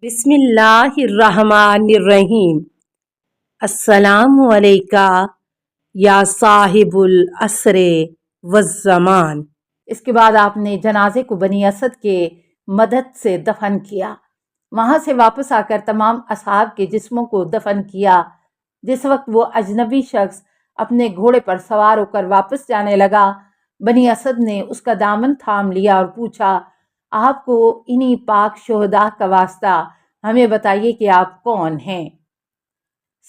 بسم اللہ الرحمن الرحیم۔ السلام علیکہ یا صاحب العصر والزمان۔ اس کے بعد آپ نے جنازے کو بنی اسد کے مدد سے دفن کیا۔ وہاں سے واپس آ کر تمام اصحاب کے جسموں کو دفن کیا۔ جس وقت وہ اجنبی شخص اپنے گھوڑے پر سوار ہو کر واپس جانے لگا، بنی اسد نے اس کا دامن تھام لیا اور پوچھا، آپ کو انہی پاک شہداء کا واسطہ ہمیں بتائیے کہ آپ کون ہیں؟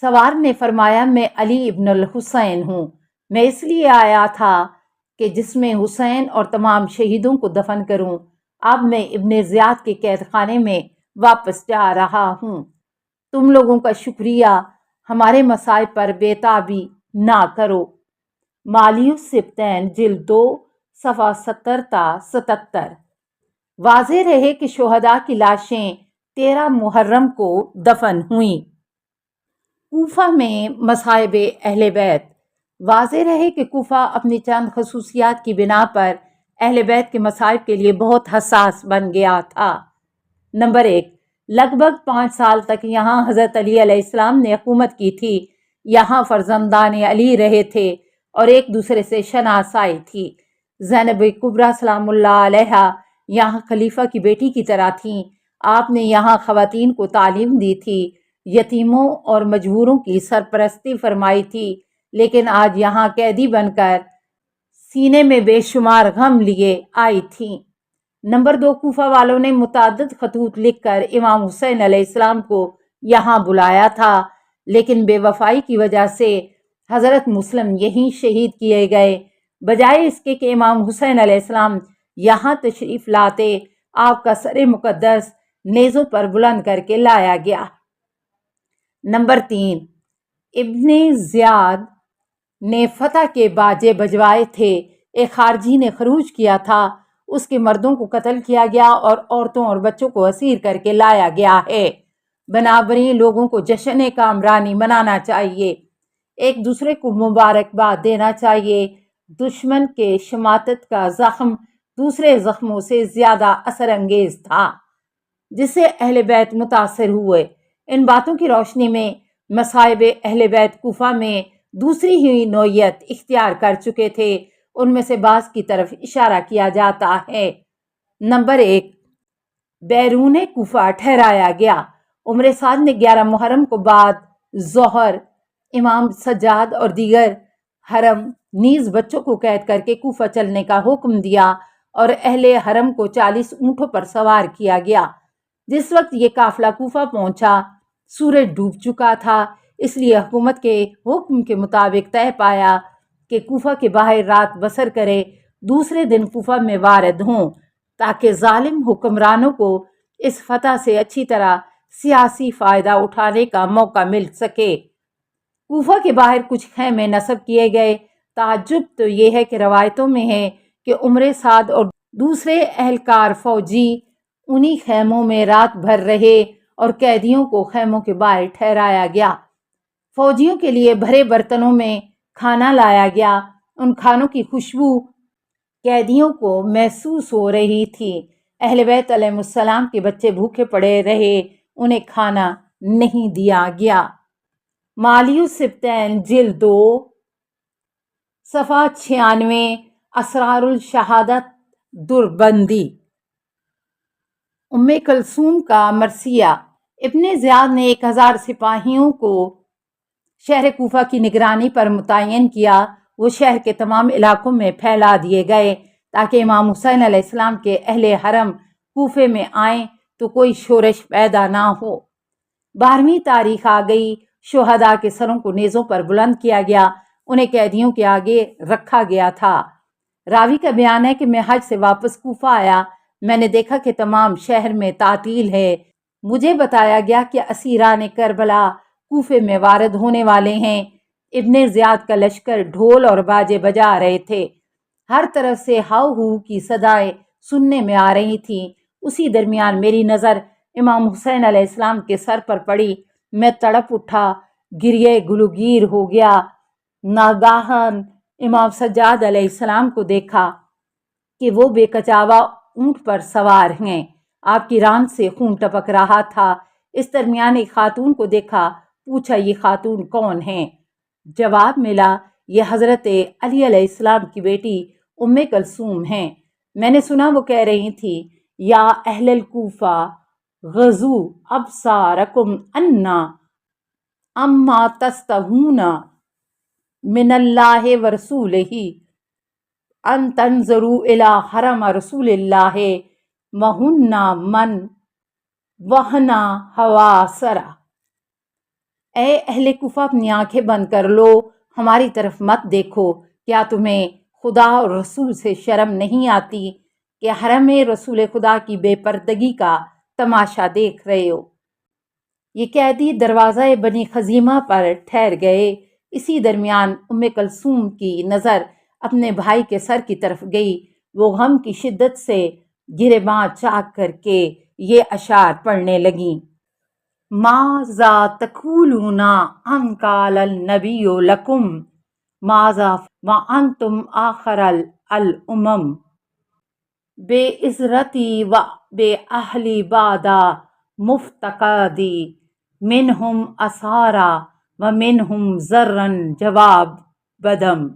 سوار نے فرمایا، میں علی ابن الحسین ہوں۔ میں اس لیے آیا تھا کہ جس میں حسین اور تمام شہیدوں کو دفن کروں۔ اب میں ابن زیاد کے قید خانے میں واپس جا رہا ہوں۔ تم لوگوں کا شکریہ، ہمارے مصائب پر بےتابی نہ کرو۔ مالی السبتین جلد 2 صفحہ 70 تا 77۔ واضح رہے کہ شہداء کی لاشیں 13 محرم کو دفن ہوئیں۔ کوفہ میں مصائب اہل بیت۔ واضح رہے کہ کوفہ اپنی چند خصوصیات کی بنا پر اہل بیت کے مصائب کے لیے بہت حساس بن گیا تھا۔ نمبر 1، لگ بھگ 5 سال تک یہاں حضرت علی علیہ السلام نے حکومت کی تھی۔ یہاں فرزندان علی رہے تھے اور ایک دوسرے سے شناسائی تھی۔ زینب کبریٰ سلام اللہ علیہا یہاں خلیفہ کی بیٹی کی طرح تھیں۔ آپ نے یہاں خواتین کو تعلیم دی تھی، یتیموں اور مجبوروں کی سرپرستی فرمائی تھی، لیکن آج یہاں قیدی بن کر سینے میں بے شمار غم لیے آئی تھیں۔ نمبر 2، کوفہ والوں نے متعدد خطوط لکھ کر امام حسین علیہ السلام کو یہاں بلایا تھا، لیکن بے وفائی کی وجہ سے حضرت مسلم یہیں شہید کیے گئے۔ بجائے اس کے کہ امام حسین علیہ السلام یہاں تشریف لاتے، آپ کا سر مقدس نیزوں پر بلند کر کے لایا گیا۔ نمبر 3، ابن زیاد نے فتح کے باجے بجوائے تھے۔ ایک خارجی نے خروج کیا تھا، اس کے مردوں کو قتل کیا گیا اور عورتوں اور بچوں کو اسیر کر کے لایا گیا ہے۔ بنابراین لوگوں کو جشن کامرانی منانا چاہیے، ایک دوسرے کو مبارکباد دینا چاہیے۔ دشمن کے شماتت کا زخم دوسرے زخموں سے زیادہ اثر انگیز تھا، جس سے اہل بیت متاثر ہوئے۔ ان باتوں کی روشنی میں مصائب اہل بیت کوفہ میں دوسری ہی نوعیت اختیار کر چکے تھے۔ ان میں سے بعض کی طرف اشارہ کیا جاتا ہے۔ نمبر 1، بیرون کوفہ ٹھہرایا گیا۔ عمر سعد نے 11 محرم کو بعد ظہر امام سجاد اور دیگر حرم نیز بچوں کو قید کر کے کوفہ چلنے کا حکم دیا اور اہل حرم کو 40 اونٹوں پر سوار کیا گیا۔ جس وقت یہ قافلہ کوفہ پہنچا، سورج ڈوب چکا تھا، اس لیے حکومت کے حکم کے مطابق طے پایا کہ کوفہ کے باہر رات بسر کرے، دوسرے دن کوفہ میں وارد ہوں، تاکہ ظالم حکمرانوں کو اس فتح سے اچھی طرح سیاسی فائدہ اٹھانے کا موقع مل سکے۔ کوفہ کے باہر کچھ خیمے نصب کیے گئے۔ تعجب تو یہ ہے کہ روایتوں میں ہے کہ عمر سعد اور دوسرے اہلکار فوجی انہی خیموں میں رات بھر رہے اور قیدیوں کو خیموں کے باہر ٹھہرایا گیا۔ فوجیوں کے لیے بھرے برتنوں میں کھانا لایا گیا۔ ان کھانوں کی خوشبو قیدیوں کو محسوس ہو رہی تھی۔ اہل بیت علیہ السلام کے بچے بھوکے پڑے رہے، انہیں کھانا نہیں دیا گیا۔ مالی السبتین جلد 2 صفحہ 96۔ اسرار الشہادت دربندی۔ ام کلثوم کا مرثیہ۔ ابن زیاد نے 1000 سپاہیوں کو شہر کوفہ کی نگرانی پر متعین کیا۔ وہ شہر کے تمام علاقوں میں پھیلا دیے گئے تاکہ امام حسین علیہ السلام کے اہل حرم کوفے میں آئیں تو کوئی شورش پیدا نہ ہو۔ 12ویں تاریخ آ گئی، شہداء کے سروں کو نیزوں پر بلند کیا گیا، انہیں قیدیوں کے آگے رکھا گیا تھا۔ راوی کا بیان ہے کہ میں حج سے واپس کوفہ آیا، میں نے دیکھا کہ تمام شہر میں تعطیل ہے۔ مجھے بتایا گیا کہ اسیران کربلا کوفے میں وارد ہونے والے ہیں۔ ابن زیاد کا لشکر ڈھول اور باجے بجا رہے تھے۔ ہر طرف سے ہاؤ ہو کی صدائیں سننے میں آ رہی تھیں۔ اسی درمیان میری نظر امام حسین علیہ السلام کے سر پر پڑی۔ میں تڑپ اٹھا، گریہ گلوگیر ہو گیا۔ ناگہان امام سجاد علیہ السلام کو دیکھا کہ وہ بے کچاوا اونٹ پر سوار ہیں۔ آپ کی ران سے خون ٹپک رہا تھا۔ اس درمیان ایک خاتون کو دیکھا، پوچھا یہ خاتون کون ہیں؟ جواب ملا یہ حضرت علی علیہ السلام کی بیٹی ام کلثوم ہیں۔ میں نے سنا وہ کہہ رہی تھی یا اہل الکوفہ غزو ابصارکم انا اما تستحون من اللہ ورسولہ ان تنظروا الی حرم رسول اللہ وہن من وہنا حواسرا۔ اے اہل کوفہ اپنی آنکھیں بند کر لو، ہماری طرف مت دیکھو۔ کیا تمہیں خدا اور رسول سے شرم نہیں آتی کہ حرم رسول خدا کی بے پردگی کا تماشا دیکھ رہے ہو؟ یہ قیدی دروازہ بنی خزیمہ پر ٹھہر گئے۔ اسی درمیان ام کلثوم کی نظر اپنے بھائی کے سر کی طرف گئی۔ وہ غم کی شدت سے گریباں چاک کر کے یہ اشعار پڑھنے لگیں۔ ماذا تقولون ان قال النبی لکم ماذا وانتم آخر الامم بے عزرتی و بے اہلی بادا مفتقدی منہم اسارا و منہم ذرن جواب بدم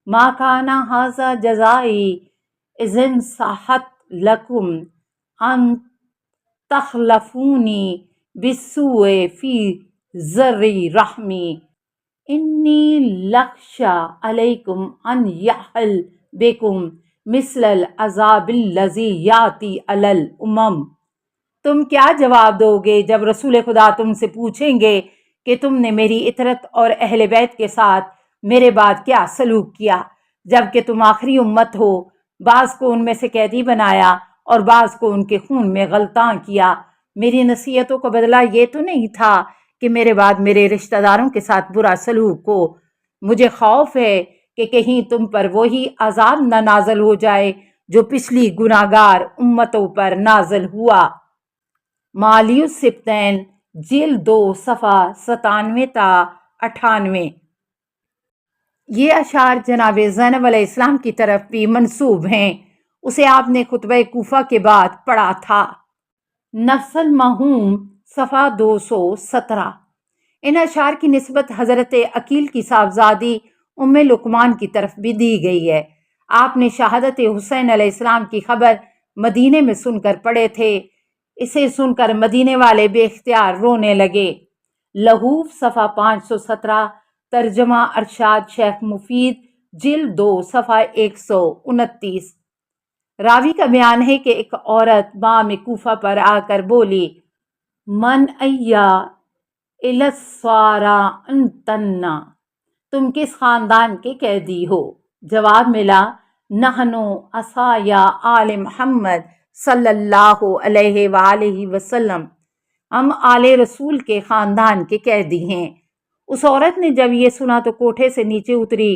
ما کانا ھذا جزائی اذن صحت لکم ان تخلفونی بالسوء فی ذری رحمی انی لخشی علیکم ان یحل بکم مثل العذاب الذی یاتی علی الامم۔ تم کیا جواب دو گے جب رسول خدا تم سے پوچھیں گے کہ تم نے میری اطرت اور اہل بیت کے ساتھ میرے بعد کیا سلوک کیا، جبکہ تم آخری امت ہو؟ بعض کو ان میں سے قیدی بنایا اور بعض کو ان کے خون میں غلطاں کیا۔ میری نصیحتوں کا بدلہ یہ تو نہیں تھا کہ میرے بعد میرے رشتہ داروں کے ساتھ برا سلوک ہو۔ مجھے خوف ہے کہ کہیں تم پر وہی عذاب نہ نازل ہو جائے جو پچھلی گناہگار امتوں پر نازل ہوا۔ مالی السبتین جلد 2 صفحہ 97 تا 98۔ یہ اشعار جناب زینب علیہ السلام کی طرف بھی منسوب ہیں۔ اسے آپ نے خطبہ کوفہ کے بعد پڑھا تھا۔ نفس المہوم صفحہ 217۔ ان اشعار کی نسبت حضرت عقیل کی صاحبزادی ام لقمان کی طرف بھی دی گئی ہے۔ آپ نے شہادت حسین علیہ السلام کی خبر مدینے میں سن کر پڑھے تھے۔ اسے سن کر مدینے والے بے اختیار رونے لگے۔ لہوف صفحہ 517، ترجمہ ارشاد شیخ مفید جلد 2 صفحہ 129۔ راوی کا بیان ہے کہ ایک عورت بام کوفہ پر آ کر بولی، من ایا الاسوارا انتنا، تم کس خاندان کے قیدی ہو؟ جواب ملا، نحنو اسایا آل محمد صلی اللہ علیہ وآلہ وسلم، ہم آل رسول کے خاندان کے قیدی ہیں۔ اس عورت نے جب یہ سنا تو کوٹھے سے نیچے اتری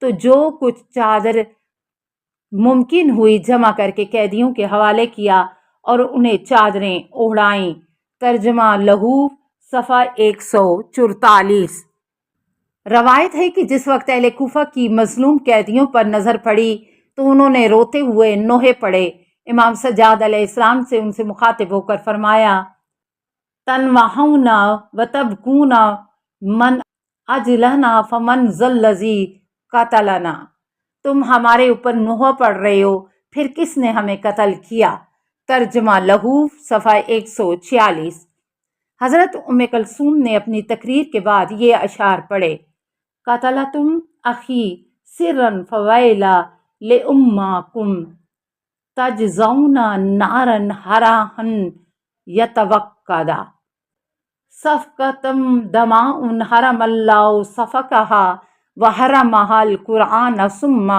تو جو کچھ چادر ممکن ہوئی جمع کر کے قیدیوں کے حوالے کیا اور انہیں چادریں اوڑھائیں۔ ترجمہ لہوف صفحہ 144۔ روایت ہے کہ جس وقت اہل کوفہ کی مظلوم قیدیوں پر نظر پڑی تو انہوں نے روتے ہوئے نوحے پڑے۔ امام سجاد علیہ السلام سے ان سے مخاطب ہو کر فرمایا، تنوحون وتبکون من اجلنا فمن ذلذی قتلنا، تم ہمارے اوپر نوحہ پڑھ رہے ہو، پھر کس نے ہمیں قتل کیا؟ ترجمہ لہوف صفحہ 146۔ حضرت ام کلثوم نے اپنی تقریر کے بعد یہ اشعار پڑھے، قتلتم اخی سرا فویلا لامکم تجزون نارا حراہا یتوقدا، سفکتم دماء حرم اللہ سفکہا وحرمہا القرآن ثم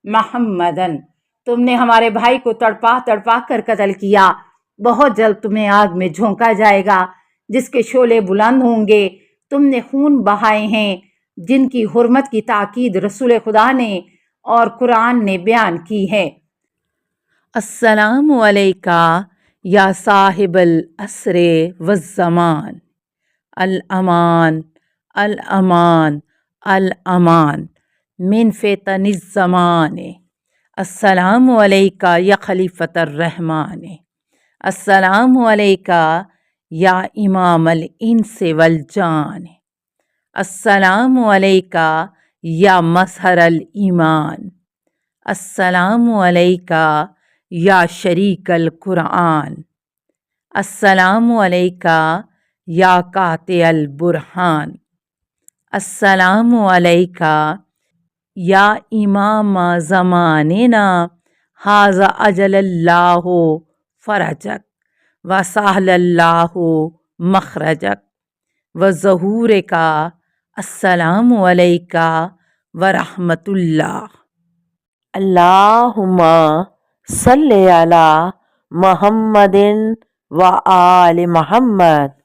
محمدن، تم نے ہمارے بھائی کو تڑپا تڑپا کر قتل کیا، بہت جلد تمہیں آگ میں جھونکا جائے گا جس کے شعلے بلند ہوں گے۔ تم نے خون بہائے ہیں جن کی حرمت کی تاکید رسول خدا نے اور قرآن نے بیان کی ہے۔ السلام علیکہ یا صاحب العصر والزمان، الامان الامان الامان من فتن الزمان، السلام علیکہ یا خلیفۃ الرحمن، السلام علیکہ یا امام الانس والجان، السلام علیکہ یا مظہر الایمان، السلام علیکہ یا شریک القرآن، السلام علیکہ یا قاطع البرہان، السلام علیکہ یا امام زماننا ھذا اجل اللہ فرجک وسہل اللہ مخرجک وظہور کا، السلام علیکہ ورحمۃ اللہ۔ اللہم صلی علی محمد و آل محمد۔